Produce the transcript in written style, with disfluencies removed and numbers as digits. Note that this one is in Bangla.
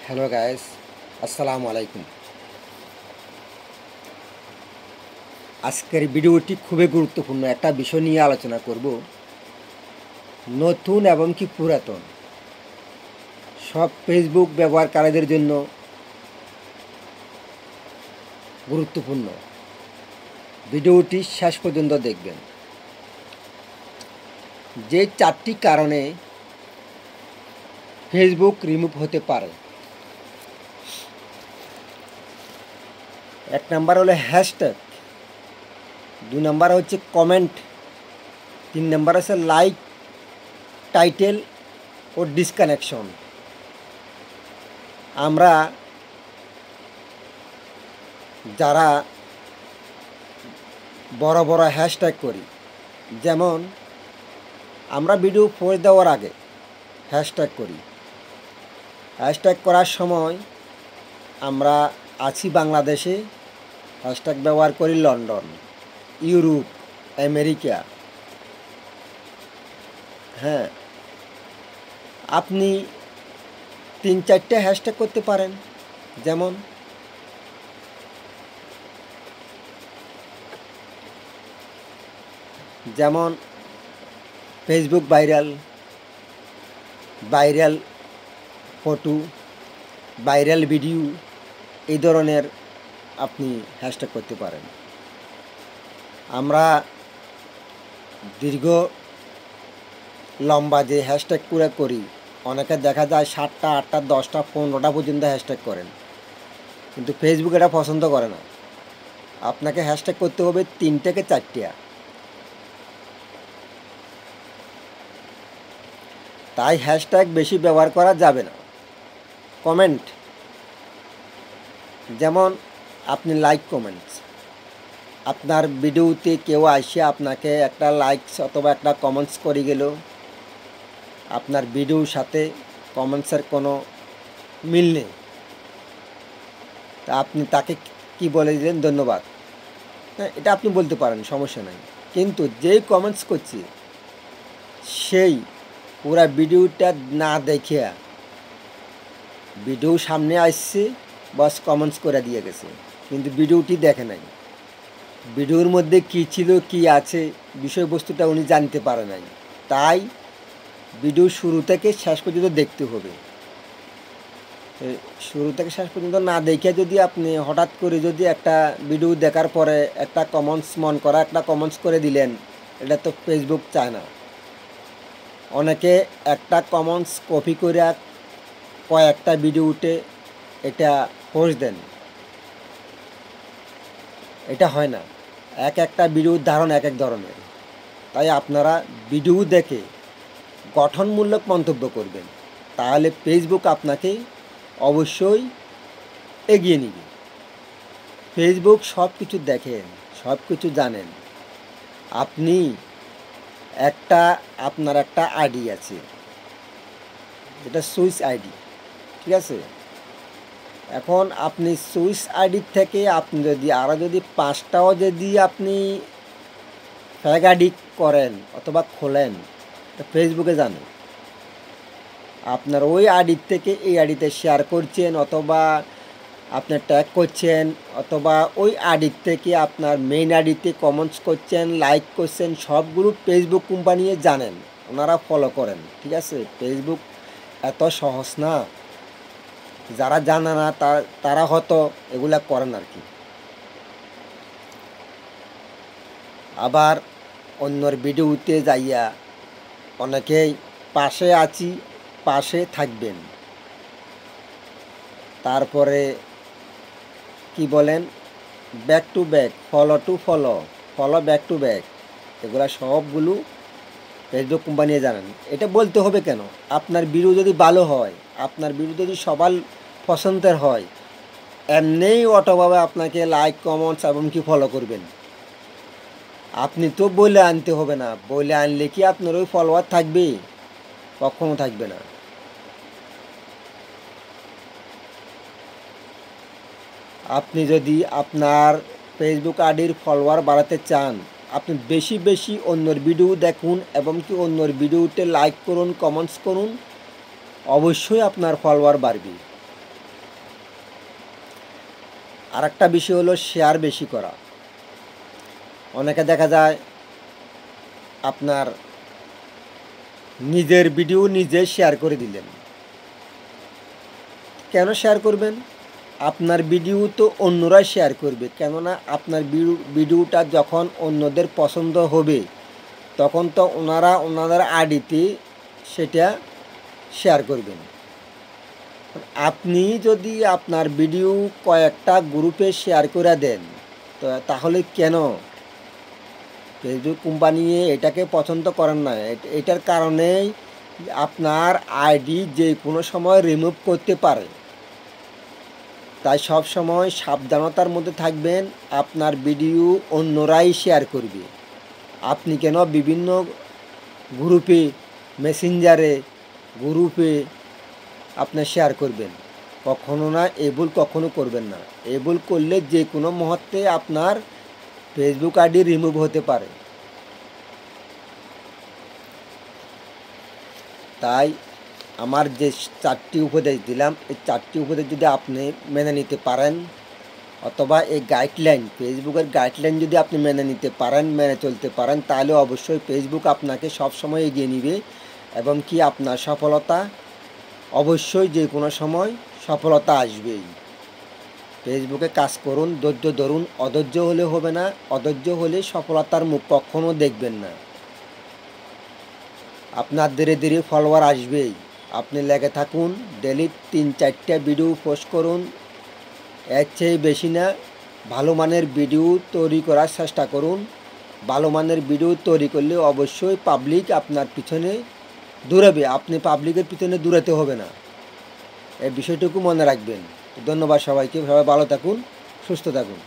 হ্যালো গাইস, আসসালামু আলাইকুম। আজকের ভিডিওটি খুবই গুরুত্বপূর্ণ একটা বিষয় নিয়ে আলোচনা করব। নতুন এবং কি পুরাতন সব ফেসবুক ব্যবহারকারীদের জন্য গুরুত্বপূর্ণ। ভিডিওটি শেষ পর্যন্ত দেখবেন। যে 4টি কারণে ফেসবুক রিমুভ হতে পারে। 1 নাম্বার হলো হ্যাশট্যাগ, 2 নাম্বার হচ্ছে কমেন্ট, 3 নাম্বার হচ্ছে লাইক, টাইটেল ও ডিসকানেকশন। আমরা যারা বড় বড় হ্যাশট্যাগ করি, যেমন আমরা ভিডিও পোস্ট দেওয়ার আগে হ্যাশট্যাগ করি। হ্যাশট্যাগ করার সময় আমরা আছি বাংলাদেশে, হ্যাশট্যাগ ব্যবহার করি লন্ডন, ইউরোপ, আমেরিকা। হ্যাঁ, আপনি 3-4টে হ্যাশট্যাগ করতে পারেন। যেমন Facebook viral, viral photo, viral video, এই ধরনের আপনি হ্যাশট্যাগ করতে পারেন। আমরা দীর্ঘ লম্বা যে হ্যাশট্যাগ করি, অনেকে দেখা যায় 7টা, 8টা, 10টা, 15টা পর্যন্ত হ্যাশট্যাগ করেন, কিন্তু ফেসবুক এটা পছন্দ করে না। আপনাকে হ্যাশট্যাগ করতে হবে 3 থেকে 4টা। তাই হ্যাশট্যাগ বেশি ব্যবহার করা যাবে না। কমেন্ট, যেমন আপনি লাইক কমেন্টস, আপনার ভিডিওতে কেউ আসে আপনাকে একটা লাইকস অথবা একটা কমেন্টস করে গেল, আপনার ভিডিওর সাথে কমেন্টসের কোনো মিল নেই, তা আপনি তাকে কি বলে দিলেন? ধন্যবাদ। হ্যাঁ, এটা আপনি বলতে পারেন, সমস্যা নাই। কিন্তু যেই কমেন্টস করছে সেই পুরা ভিডিওটা না দেখে ভিডিও সামনে আসছে, বাস কমেন্টস করে দিয়ে গেছে, কিন্তু ভিডিওটি দেখে নাই। ভিডিওর মধ্যে কী ছিল, কী আছে, বিষয়বস্তুটা উনি জানতে পারে নাই। তাই ভিডিও শুরু থেকে শেষ পর্যন্ত দেখতে হবে। শুরু থেকে শেষ পর্যন্ত না দেখে যদি আপনি হঠাৎ করে যদি একটা ভিডিও দেখার পরে একটা কমেন্টস, মন করা একটা কমেন্টস করে দিলেন, এটা তো ফেসবুক চায় না। অনেকে একটা কমেন্টস কপি করে কয়েকটা ভিডিওতে এটা পোস্ট দেন, এটা হয় না। একটা ভিডিওর ধারণ এক ধরনের। তাই আপনারা ভিডিও দেখে গঠনমূলক মন্তব্য করবেন, তাহলে ফেসবুক আপনাকে অবশ্যই এগিয়ে নেবে। ফেসবুক সব কিছু দেখেন, সব কিছু জানেন। আপনি আপনার একটা আইডি আছে, যেটা সুইচ আইডি, ঠিক আছে? এখন আপনি সুইচ আইডির থেকে আপনি যদি 5টাও যদি আপনি ফেক আইডি করেন অথবা খোলেন, ফেসবুকে জানেন আপনার ওই আইডির থেকে এই আইডিতে শেয়ার করছেন, অথবা আপনি ট্যাগ করছেন, অথবা ওই আইডির থেকে আপনার মেইন আইডিতে কমেন্টস করছেন, লাইক করছেন, সবগুলো ফেসবুক কোম্পানি জানেন, ওনারা ফলো করেন, ঠিক আছে? ফেসবুক এত সহজ না। যারা জানে না তারা হয়তো এগুলা করেন আর কি। আবার অন্যর ভিডিওতে যাইয়া অনেকেই পাশে আছি, পাশে থাকবেন, তারপরে কি বলেন, back to back, follow to follow, follow back to back, এগুলা সবগুলো ফেসবুক কোম্পানি জানেন। এটা বলতে হবে কেন? আপনার ভিডিও যদি ভালো হয়, আপনার ভিডিও যদি সবার পছন্দের হয়, এমনিই অটোভাবে আপনাকে লাইক, কমেন্টস এবং কি ফলো করবেন। আপনি তো বলে আনতে হবে না, বলে আনলে কি আপনার ওই ফলোয়ার থাকবে? কখনো থাকবে না। আপনি যদি আপনার ফেসবুক আইডির ফলোয়ার বাড়াতে চান, আপনি বেশি বেশি অন্যর ভিডিও দেখুন এবং কি অন্যর ভিডিওতে লাইক করুন, কমেন্টস করুন, অবশ্যই আপনার ফলোয়ার বাড়বে। আর একটা বিষয় হলো শেয়ার বেশি করা। অনেকে দেখা যায় আপনার নিজের ভিডিও নিজে শেয়ার করে দিলেন। কেন শেয়ার করবেন? আপনার ভিডিও তো অন্যরা শেয়ার করবে, কেননা আপনার ভিডিওটা যখন অন্যদের পছন্দ হবে তখন তো ওনারা ওনাদের আইডিতে সেটা শেয়ার করবেন। আপনি যদি আপনার ভিডিও কয়েকটা গ্রুপে শেয়ার করে দেন তো তাহলে কেন ফেসবুক কোম্পানি এটাকে পছন্দ করেন না? এটার কারণেই আপনার আইডি যে কোনো সময় রিমুভ করতে পারে। তাই সব সময় সাবধানতার মধ্যে থাকবেন। আপনার ভিডিও অন্যরাই শেয়ার করবে, আপনি কেন বিভিন্ন গ্রুপে, মেসেঞ্জারে, গ্রুপে আপনি শেয়ার করবেন? কখনো না, এই ভুল কখনো করবেন না। এই ভুল করলে যে কোনো মুহূর্তে আপনার ফেসবুক আইডি রিমুভ হতে পারে। তাই আমার যে 4টি উপদেশ দিলাম, এই 4টি উপদেশ যদি আপনি মেনে নিতে পারেন, অথবা এই গাইডলাইন, ফেসবুকের গাইডলাইন যদি আপনি মেনে নিতে পারেন, মেনে চলতে পারেন, তাহলে অবশ্যই ফেসবুক আপনাকে সবসময় এগিয়ে নেবে এবং কি আপনার সফলতা অবশ্যই যে কোনো সময় সফলতা আসবেই। ফেসবুকে কাজ করুন, ধৈর্য ধরুন, অধৈর্য হলে হবে না। অধৈর্য হলে সফলতার মুখ কখনো দেখবেন না। আপনার ধীরে ধীরে ফলোয়ার আসবেই। আপনি লেগে থাকুন, ডেলি 3-4টা ভিডিও পোস্ট করুন, এর চেয়ে বেশি না। ভালো মানের ভিডিও তৈরি করার চেষ্টা করুন। ভালো মানের ভিডিও তৈরি করলে অবশ্যই পাবলিক আপনার পিছনে দৌড়াবে, আপনি পাবলিকের পিছনে দৌড়াতে হবে না। এই বিষয়টুকু মনে রাখবেন। ধন্যবাদ সবাইকে। সবাই ভালো থাকুন, সুস্থ থাকুন।